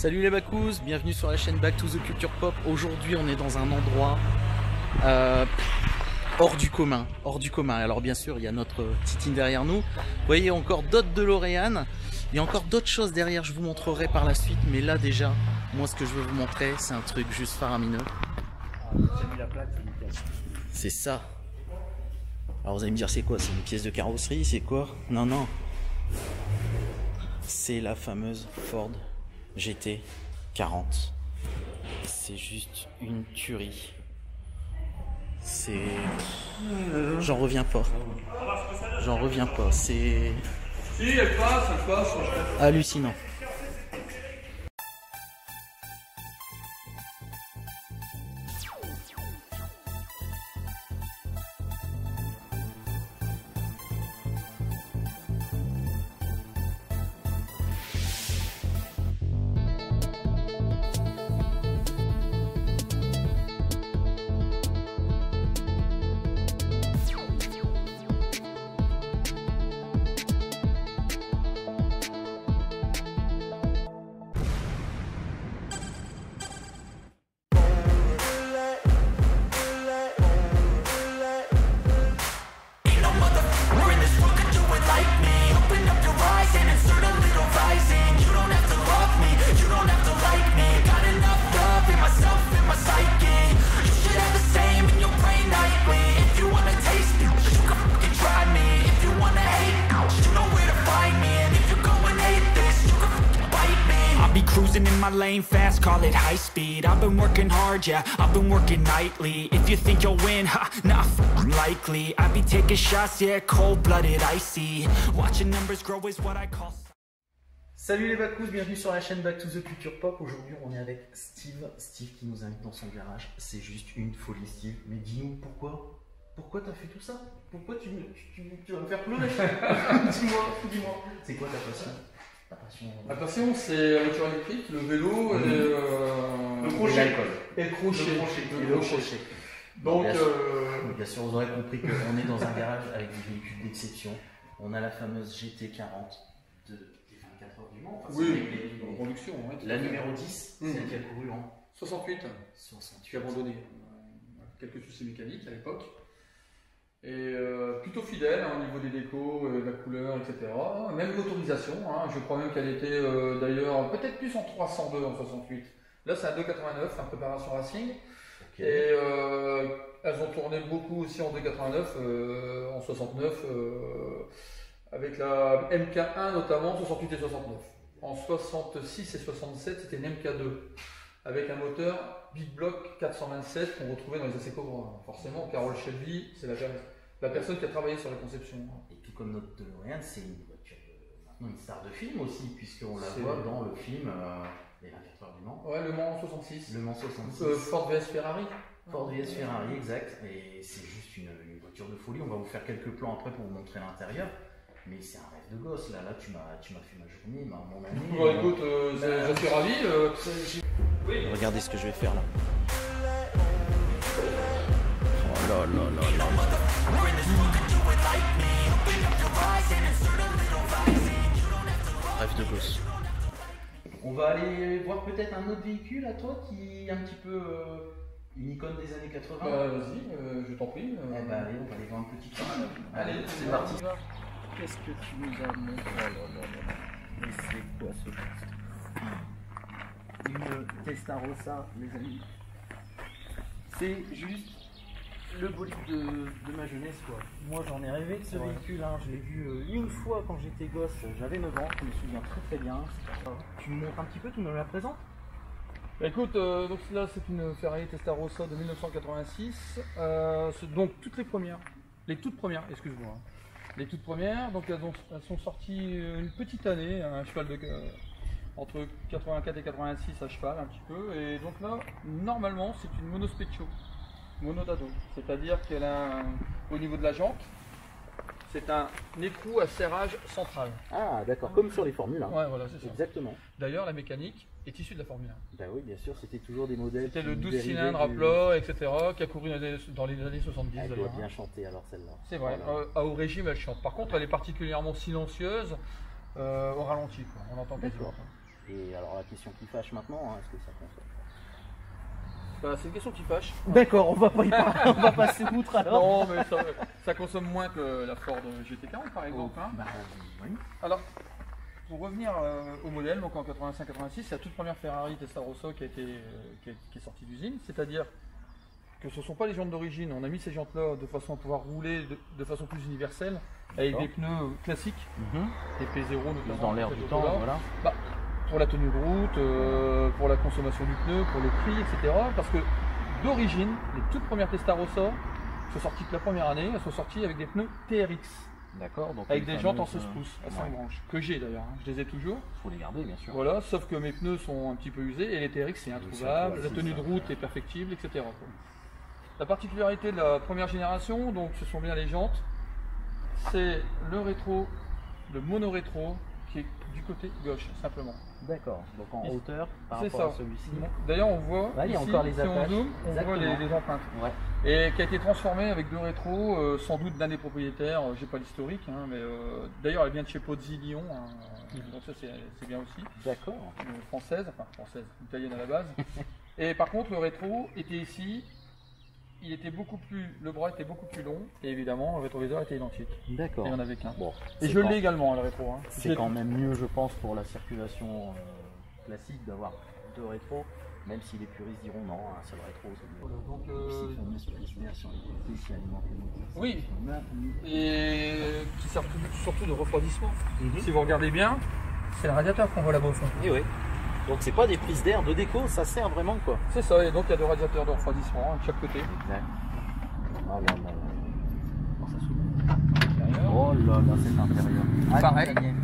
Salut les Bakous, bienvenue sur la chaîne Back to the Culture Pop. Aujourd'hui on est dans un endroit hors du commun, Alors bien sûr il y a notre Titine derrière nous. Vous voyez encore d'autres DeLorean. Il y a encore d'autres choses derrière, je vous montrerai par la suite. Mais là déjà, moi ce que je veux vous montrer, c'est un truc juste faramineux. C'est ça. Alors vous allez me dire c'est quoi? C'est une pièce de carrosserie? C'est quoi? Non, non. C'est la fameuse Ford GT 40. C'est juste une tuerie. C'est... J'en reviens pas. J'en reviens pas. C'est... Si, elle passe. hallucinant. Cruising in my lane fast, call it high speed. I've been working hard, yeah, I've been working nightly. If you think you'll win, ha, not likely. I be taking shots, yeah, cold-blooded, icy. Watching numbers grow is what I call... Salut les Bakous, bienvenue sur la chaîne Back to the Culture Pop. Aujourd'hui on est avec Steve qui nous invite dans son garage. C'est juste une folie Steve, mais dis-nous pourquoi t'as fait tout ça? Pourquoi tu vas me faire pleurer? Dis-moi, c'est quoi ta passion? Ma passion, c'est la voiture électrique, le vélo et le crochet. Et le crochet. Donc, bien sûr, vous aurez compris qu'on est dans un garage avec des véhicules d'exception. On a la fameuse GT40 des 24 heures du Mans. Enfin, oui, en production. Ouais, la numéro 10, celle qui a couru en 68. 68. Qui a abandonné. Quelques soucis mécaniques à l'époque. Et plutôt fidèle hein, au niveau des décos, de la couleur, etc. Même l'autorisation, hein, je crois même qu'elle était d'ailleurs peut-être plus en 302 en 68. Là c'est un 289, un préparation racing. Okay. Et elles ont tourné beaucoup aussi en 289, en 69, avec la MK1 notamment, 68 et 69. En 66 et 67 c'était une MK2, avec un moteur Big Block 427 qu'on retrouvait dans les AC Cobra. Forcément, Carroll Shelby, c'est la personne qui a travaillé sur la conception. Et tout comme notre DeLorean, c'est une voiture maintenant une star de film aussi, puisqu'on la voit dans le film Les 24 heures du Mans. Ouais, Le Mans 66. Le Mans 66. Ford vs Ferrari. Ford vs Ferrari, exact. Et c'est juste une voiture de folie. On va vous faire quelques plans après pour vous montrer l'intérieur. Mais c'est un rêve de gosse, là tu m'as fait ma journée, mon année. Bon, écoute, je suis ravi. Oui. Regardez ce que je vais faire là. Oh là là là là. Rêve de gosse. On va aller voir peut-être un autre véhicule à toi qui est un petit peu une icône des années 80. Vas-y, je t'en prie. Eh ben allez, on va aller voir un petit truc. Allez, c'est parti. Qu'est-ce que tu nous as montré? Oh là là là. Mais c'est quoi ce monstre? Une Testarossa, les amis. C'est juste le bolide de ma jeunesse, quoi. Moi, j'en ai rêvé de ce véhicule. Hein. Je l'ai vu une fois quand j'étais gosse. J'avais 9 ans, je me souviens très bien. Tu me montres un petit peu, tu me la présentes? Écoute, donc là, c'est une Ferrari Testarossa de 1986. Donc, toutes les toutes premières, excuse-moi. Les toutes premières, donc elles sont sorties une petite année, un cheval entre 84 et 86 à cheval un petit peu, et donc là normalement c'est une monospecchio, monodado, c'est-à-dire qu'elle a au niveau de la jante, c'est un écrou à serrage central. Ah d'accord, comme sur les Formule 1. Ouais voilà, c'est ça. Exactement. D'ailleurs la mécanique est issue de la Formule 1. Bah oui bien sûr, c'était toujours des modèles. C'était le 12 cylindres à plat, etc. qui a couru dans les années 70. Elle doit bien chanter alors celle-là. C'est vrai, voilà. Au régime elle chante. Par contre elle est particulièrement silencieuse au ralenti, quoi. On entend quasiment pas. Et alors la question qui fâche maintenant, hein, est-ce que ça consomme? Bah, c'est une question qui fâche. D'accord, on va passer outre alors. Non, mais ça consomme moins que la Ford GT40 par exemple. Hein. Bah, oui. Alors, pour revenir au modèle, donc en 85-86, c'est la toute première Ferrari Testarossa qui est sortie d'usine, c'est-à-dire que ce ne sont pas les jantes d'origine, on a mis ces jantes-là de façon à pouvoir rouler de façon plus universelle, avec des pneus classiques, des P0 notamment. Dans l'air du temps, voilà. Bah, pour la tenue de route, pour la consommation du pneu, pour le prix, etc. Parce que d'origine, les toutes premières Testarossa sont sorties que la première année, elles sont sorties avec des pneus TRX. D'accord, donc avec des jantes en 16 pouces à 5 branches, que j'ai d'ailleurs, hein. Je les ai toujours. Il faut les garder bien sûr. Voilà, sauf que mes pneus sont un petit peu usés et les TRX c'est introuvable, la tenue de route est perfectible, etc. quoi. La particularité de la première génération, donc ce sont bien les jantes, c'est le rétro, le mono-rétro qui est du côté gauche simplement. D'accord, donc en hauteur par C'est rapport ça. à celui-ci. D'ailleurs on voit il y a ici, encore les si attaches. on zoome, on voit Exactement. les empreintes. Ouais. Et qui a été transformé avec deux rétros, sans doute d'un des propriétaires, j'ai pas l'historique, hein, mais d'ailleurs elle vient de chez Pozzi Lyon, hein, donc ça c'est bien aussi. D'accord. Française, italienne à la base. Et par contre le rétro était ici, il était le bras était beaucoup plus long, et évidemment le rétroviseur était identique. D'accord. Il n'y en avait qu'un. Bon, et je l'ai également le rétro. Hein. C'est quand même mieux je pense pour la circulation classique d'avoir deux rétros. Même si les puristes diront non, un seul rétro c'est mieux. Donc, spécialement oui, et qui sert surtout de refroidissement. Si vous regardez bien, c'est le radiateur qu'on voit là-bas au fond. Et oui. Donc c'est pas des prises d'air de déco, ça sert vraiment quoi. C'est ça, et donc il y a deux radiateurs de refroidissement de chaque côté. Exact. Oh là là. Oh, ça s'ouvre. Oh là là, c'est l'intérieur. Pareil.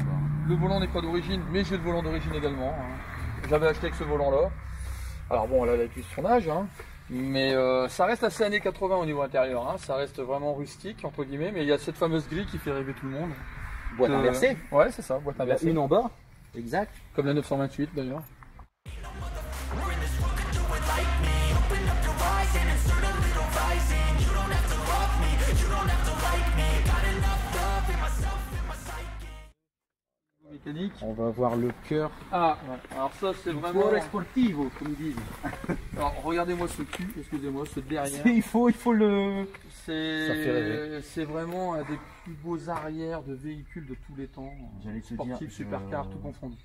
Le volant n'est pas d'origine, mais j'ai le volant d'origine également. Hein. J'avais acheté avec ce volant-là. Alors bon, elle a plus son âge, hein, mais ça reste assez années 80 au niveau intérieur. Hein. Ça reste vraiment rustique, entre guillemets, mais il y a cette fameuse grille qui fait rêver tout le monde. Boîte inversée. Ouais, c'est ça, boîte inversée. Une en bas. Exact. Comme la 928 d'ailleurs. Mécanique. On va voir le cœur. Ah, ouais. Alors ça c'est vraiment. sportivo, comme ils disent. Alors regardez-moi ce cul, excusez-moi, ce derrière. Il faut le. C'est vraiment un des plus beaux arrières de véhicules de tous les temps. J'allais te sportif, dire, supercar, tout confondu.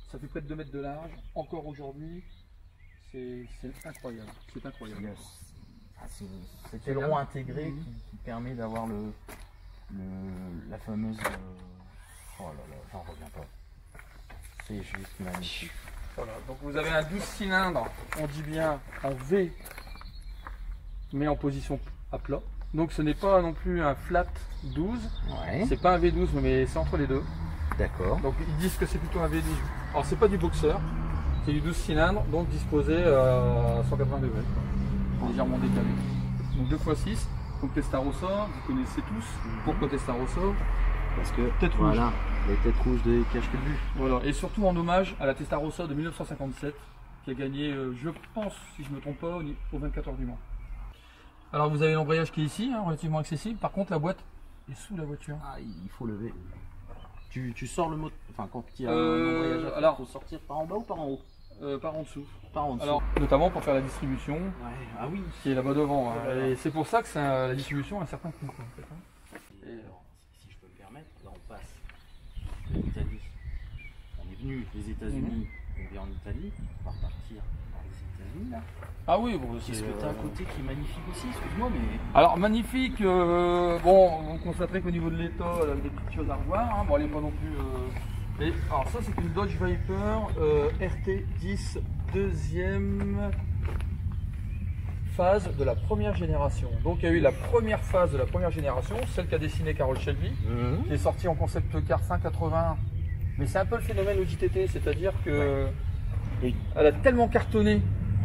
Ça fait près de 2 mètres de large, encore aujourd'hui, c'est incroyable, c'est incroyable. Yes. Ah, c'est le rond intégré qui permet d'avoir la fameuse... Oh là là, j'en reviens pas. C'est juste magnifique. Voilà, donc vous avez un 12 cylindres, on dit bien en V, mais en position à plat. Donc ce n'est pas non plus un flat 12, c'est pas un V12 mais c'est entre les deux. D'accord. Donc ils disent que c'est plutôt un V12. Alors c'est pas du boxer, c'est du 12 cylindres, donc disposé à 180 degrés, légèrement décalé. Donc 2x6, donc Testarossa, vous connaissez tous. Pourquoi Testarossa? Parce que tête rouge. Voilà, les têtes rouges de cache que le but. Voilà, et surtout en hommage à la Testarossa de 1957, qui a gagné, je pense, si je ne me trompe pas, au 24 heures du Mans. Alors vous avez l'embrayage qui est ici, hein, relativement accessible. Par contre la boîte est sous la voiture. Ah, il faut lever. Tu sors le moteur, enfin quand il y a un embrayage à faire, alors, il faut sortir par en bas ou par en haut? Par en dessous. Par en dessous. Alors, notamment pour faire la distribution, ouais, ah oui. qui est là-bas devant. Hein. Et c'est pour ça que la distribution a un certain coût. En fait, hein. Et alors, si je peux me permettre, là on passe de l'Italie. On est venu des États-Unis, on vient en Italie, on va repartir dans les États-Unis là. Ah oui, bon, Qu'est-ce que tu as à côté qui est magnifique aussi, excuse-moi, mais. Alors magnifique, bon, vous constaterez qu'au niveau de l'état, elle a des petites choses à revoir. Hein. Bon, elle n'est pas non plus. Mais, alors ça c'est une Dodge Viper RT10 deuxième phase de la première génération. Donc il y a eu la première phase de la première génération, celle qu'a dessinée Carroll Shelby, qui est sortie en concept car fin 81. Mais c'est un peu le phénomène OJTT, c'est-à-dire que elle a tellement cartonné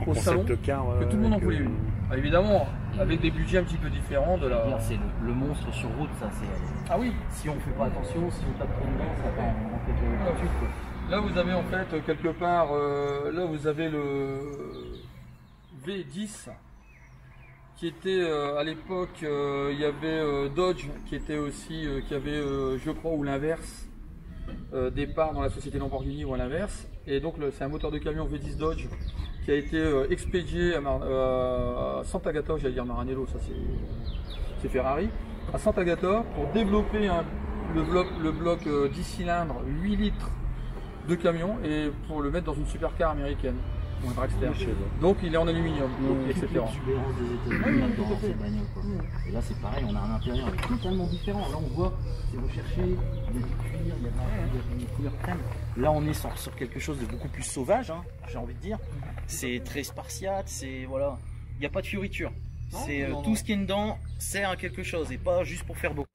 au salon que tout le monde en voulait une. Ah, évidemment, avec des budgets un petit peu différents de la. C'est le monstre sur route, ça c'est. Ah oui. Si on fait pas attention, si on tape trop dedans, ça va en fait. Là vous avez en fait quelque part, là vous avez le V10 qui était à l'époque, il y avait Dodge qui était aussi, qui avait, je crois, ou l'inverse, des parts dans la société Lamborghini ou à l'inverse. Et donc c'est un moteur de camion V10 Dodge qui a été expédié à Sant'Agata, j'allais dire Maranello, ça c'est Ferrari, à Sant'Agata pour développer le bloc 10 cylindres, 8 litres de camion et pour le mettre dans une supercar américaine. Un Dragster. Donc il est en aluminium, etc. L'exubérance des États-Unis dans cette bagnole, quoi. Et là c'est pareil, on a un intérieur totalement différent. Là on voit, c'est recherché, il y a du cuir, il y a des couleurs crème. Là on est sur quelque chose de beaucoup plus sauvage, hein, j'ai envie de dire. C'est très spartiate, c'est voilà, il n'y a pas de fioriture. C'est tout ce qui est dedans sert à quelque chose et pas juste pour faire beau.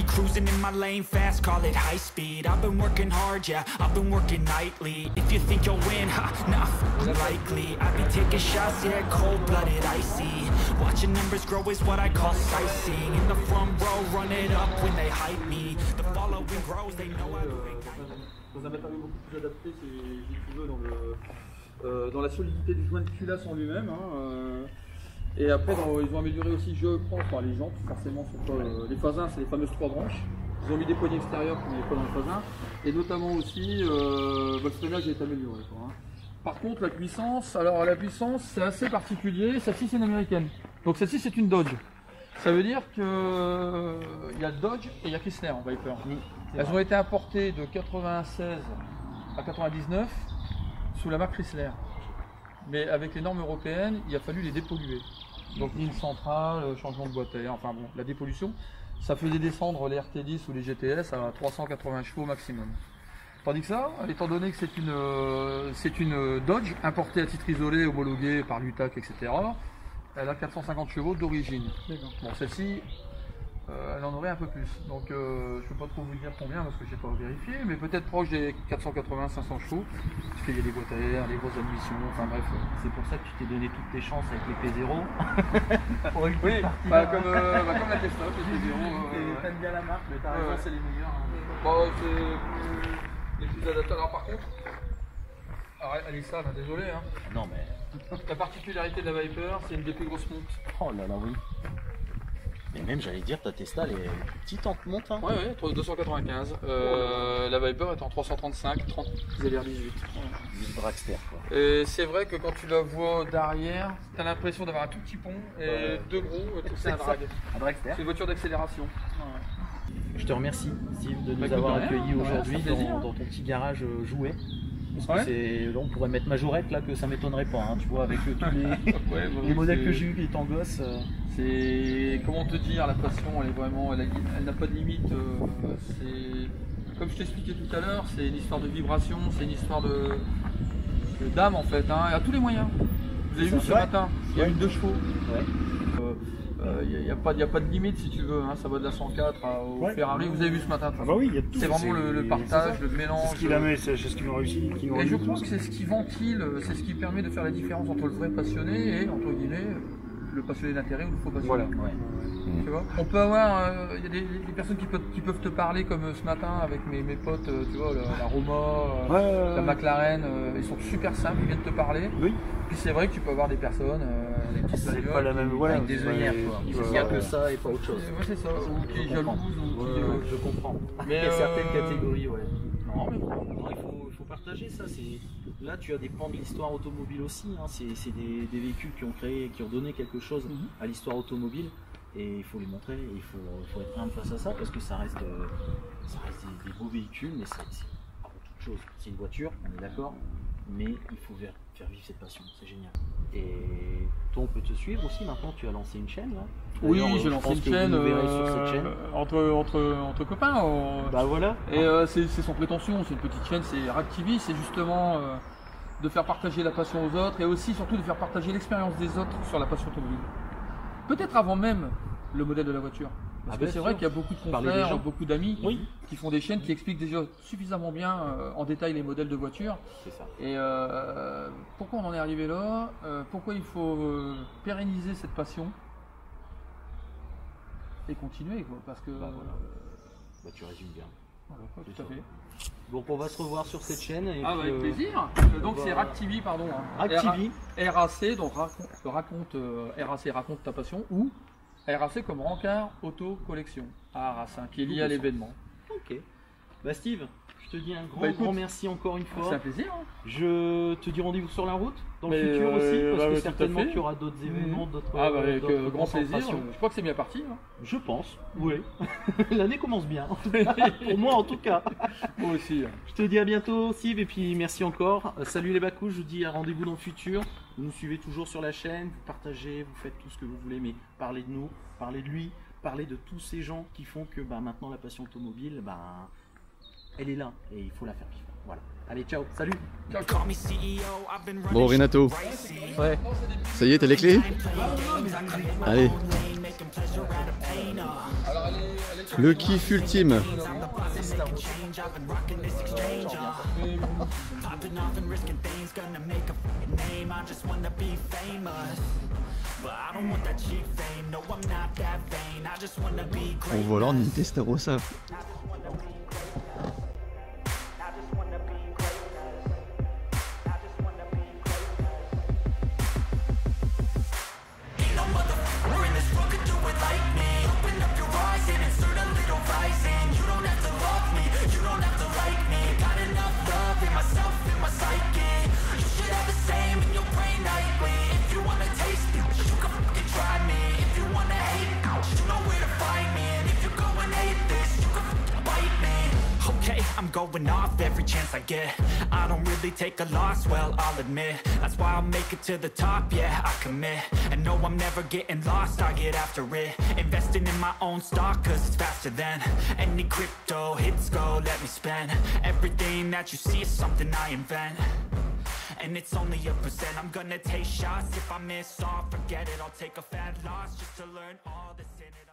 Cruising in my lane fast, call it high speed. I've been working hard, yeah, I've been working nightly. If you think you'll win, ha, nah, likely. I be taking shots, yeah, cold-blooded, icy. Watching numbers grow is what I call sightseeing. In the front row, run it up when they hype me. The following grows, they know how to ignite. Dans un matériau beaucoup plus adapté, si tu veux, dans la solidité du joint de culasse en lui-même. Et après, ils ont amélioré aussi, je pense, les jantes, forcément, sont pas, les phasins, c'est les fameuses 3 branches. Ils ont mis des poignées extérieures qu'on n'avait pas dans le phasin. Et notamment aussi, le freinage est amélioré. Quoi, hein. Par contre, la puissance, c'est assez particulier. Celle-ci, c'est une américaine. Donc celle-ci, c'est une Dodge. Ça veut dire qu'il y a Dodge et il y a Chrysler en Viper. Elles ont été importées de 96 à 99 sous la marque Chrysler. Mais avec les normes européennes, il a fallu les dépolluer. Donc ligne centrale, changement de boîte à air, enfin bon, la dépollution, ça faisait descendre les RT10 ou les GTS à 380 chevaux maximum. Tandis que ça, étant donné que c'est une Dodge importée à titre isolé, homologuée par l'UTAC, etc., elle a 450 chevaux d'origine. Bon, celle-ci, elle en aurait un peu plus. Donc je ne peux pas trop vous dire combien parce que je n'ai pas vérifié, mais peut-être proche des 480-500 chevaux, parce qu'il y a des boîtes à air, des grosses admissions, enfin bref. C'est pour ça que tu t'es donné toutes tes chances avec les P0. Oui, comme la Tesla, les P0. T'aimes bien la marque, mais t'as raison, c'est les meilleurs. Hein. Bon, c'est les plus adaptés. Alors par contre, Alissa, désolé. Hein. Non mais... La particularité de la Viper, c'est une des plus grosses montes. Oh là là, oui. Mais même, j'allais dire, ta Tesla, elle est plus petite en monte. Hein. Oui, 295. La Viper est en 335, 30 ZR18. Une Dragster, quoi. Et c'est vrai que quand tu la vois derrière, tu as l'impression d'avoir un tout petit pont et deux gros, c'est un drag. Un Dragster. C'est une voiture d'accélération. Je te remercie, Steve, de nous avoir accueillis aujourd'hui dans ton petit garage jouet. Parce que là, on pourrait mettre Majorette, là, que ça m'étonnerait pas, hein, tu vois, avec tous les modèles que j'ai eu étant gosse. C'est, comment te dire, la passion, elle est vraiment, elle n'a pas de limite. Comme je t'expliquais tout à l'heure, c'est une histoire de vibration, c'est une histoire d'âme en fait, hein, à tous les moyens. Vous avez vu ce matin, il y a une 2 chevaux. Il n'y a pas de limite si tu veux, hein, ça va de la 104 au Ferrari, vous avez vu ce matin. Ah bah oui, il y a tout. C'est vraiment le partage, le mélange. C'est ce qu'ils ont réussi. Et je pense que c'est ce qui ventile, c'est ce qui permet de faire la différence entre le vrai passionné et, entre guillemets, le passionné d'intérêt ou le faux passionné. Voilà. Tu vois, on peut avoir, il y a des personnes qui peuvent te parler comme ce matin avec mes potes, tu vois, la Roma, la McLaren, ils sont super simples, ils viennent te parler. Oui. Puis c'est vrai que tu peux avoir des personnes, des petites c'est pas la même, avec des œillères, quoi. Il n'y a que ça et pas autre chose. Ouais, c'est ça, ou qui est jalouse, ou qui... Je comprends. Mais il y a certaines catégories, Non, mais il faut partager ça. Là, tu as des pans de l'histoire automobile aussi. Hein. C'est des véhicules qui ont donné quelque chose à l'histoire automobile. Et il faut les montrer, il faut être humble face à ça parce que ça reste des beaux véhicules, mais c'est avant toute chose. C'est une voiture, on est d'accord, mais il faut faire vivre cette passion, c'est génial. Et toi, on peut te suivre aussi maintenant, tu as lancé une chaîne là. Oui, j'ai lancé une chaîne, entre copains. Bah voilà. Et c'est sans prétention, c'est une petite chaîne, c'est Ractivi, c'est justement de faire partager la passion aux autres et aussi surtout de faire partager l'expérience des autres sur la passion automobile. Peut-être avant même le modèle de la voiture. Parce bah, que c'est sûr. vrai qu'il y a beaucoup de Parler des confrères, gens. beaucoup d'amis Oui. qui font des chaînes qui expliquent déjà suffisamment bien en détail les modèles de voitures. C'est ça. Et pourquoi on en est arrivé là, pourquoi il faut pérenniser cette passion et continuer, quoi, parce que... Bah, voilà. Bah, tu résumes bien. voilà, quoi, C'est tout à ça. fait. Donc on va se revoir sur cette chaîne. Et Ah, puis, bah, avec plaisir. Donc on c'est va- RAC TV, pardon. Hein. RAC TV. RAC, donc RAC raconte ta passion, ou RAC comme Rancard Auto Collection à Arras, hein, qui est lié à l'événement. Ok. Bah Steve, je te dis un grand, Bah, écoute, grand merci encore une C'est fois. un plaisir. Hein. Je te dis rendez-vous sur la route dans Mais, le futur aussi, parce bah, que tout à certainement fait. qu'il y aura d'autres événements, d'autres Ah bah avec d'autres grand plaisir. concentrations. Je crois que c'est bien parti. Hein. Je pense, oui. L'année commence bien, en tout cas. Pour moi en tout cas. Moi aussi. Je te dis à bientôt Steve et puis merci encore. Salut les Bakous, je vous dis à rendez-vous dans le futur. Vous nous suivez toujours sur la chaîne, vous partagez, vous faites tout ce que vous voulez, mais parlez de nous, parlez de lui, parlez de tous ces gens qui font que bah, maintenant la passion automobile, bah, elle est là et il faut la faire vivre. Voilà. Allez, ciao, salut. Call me CEO, I've been running Bon Renato, shit Ouais. ça y est, t'as les clés? Allez, making pleasure out of pain. le kiff ultime. I'm the boss and making change. I've been rocking this exchange. Popping off and risking things, gonna make a fucking name. I just wanna be famous. But I don't want that cheap fame. No, I'm not that vain. I just wanna be En great. volant une Testarossa. Okay, I'm going off every chance I get. I don't really take a loss, well, I'll admit. That's why I'll make it to the top, yeah, I commit. And no, I'm never getting lost, I get after it. Investing in my own stock, cause it's faster than any crypto hits go, let me spend. Everything that you see is something I invent. And it's only a percent, I'm gonna take shots. If I miss all, forget it, I'll take a fat loss just to learn all that's in it.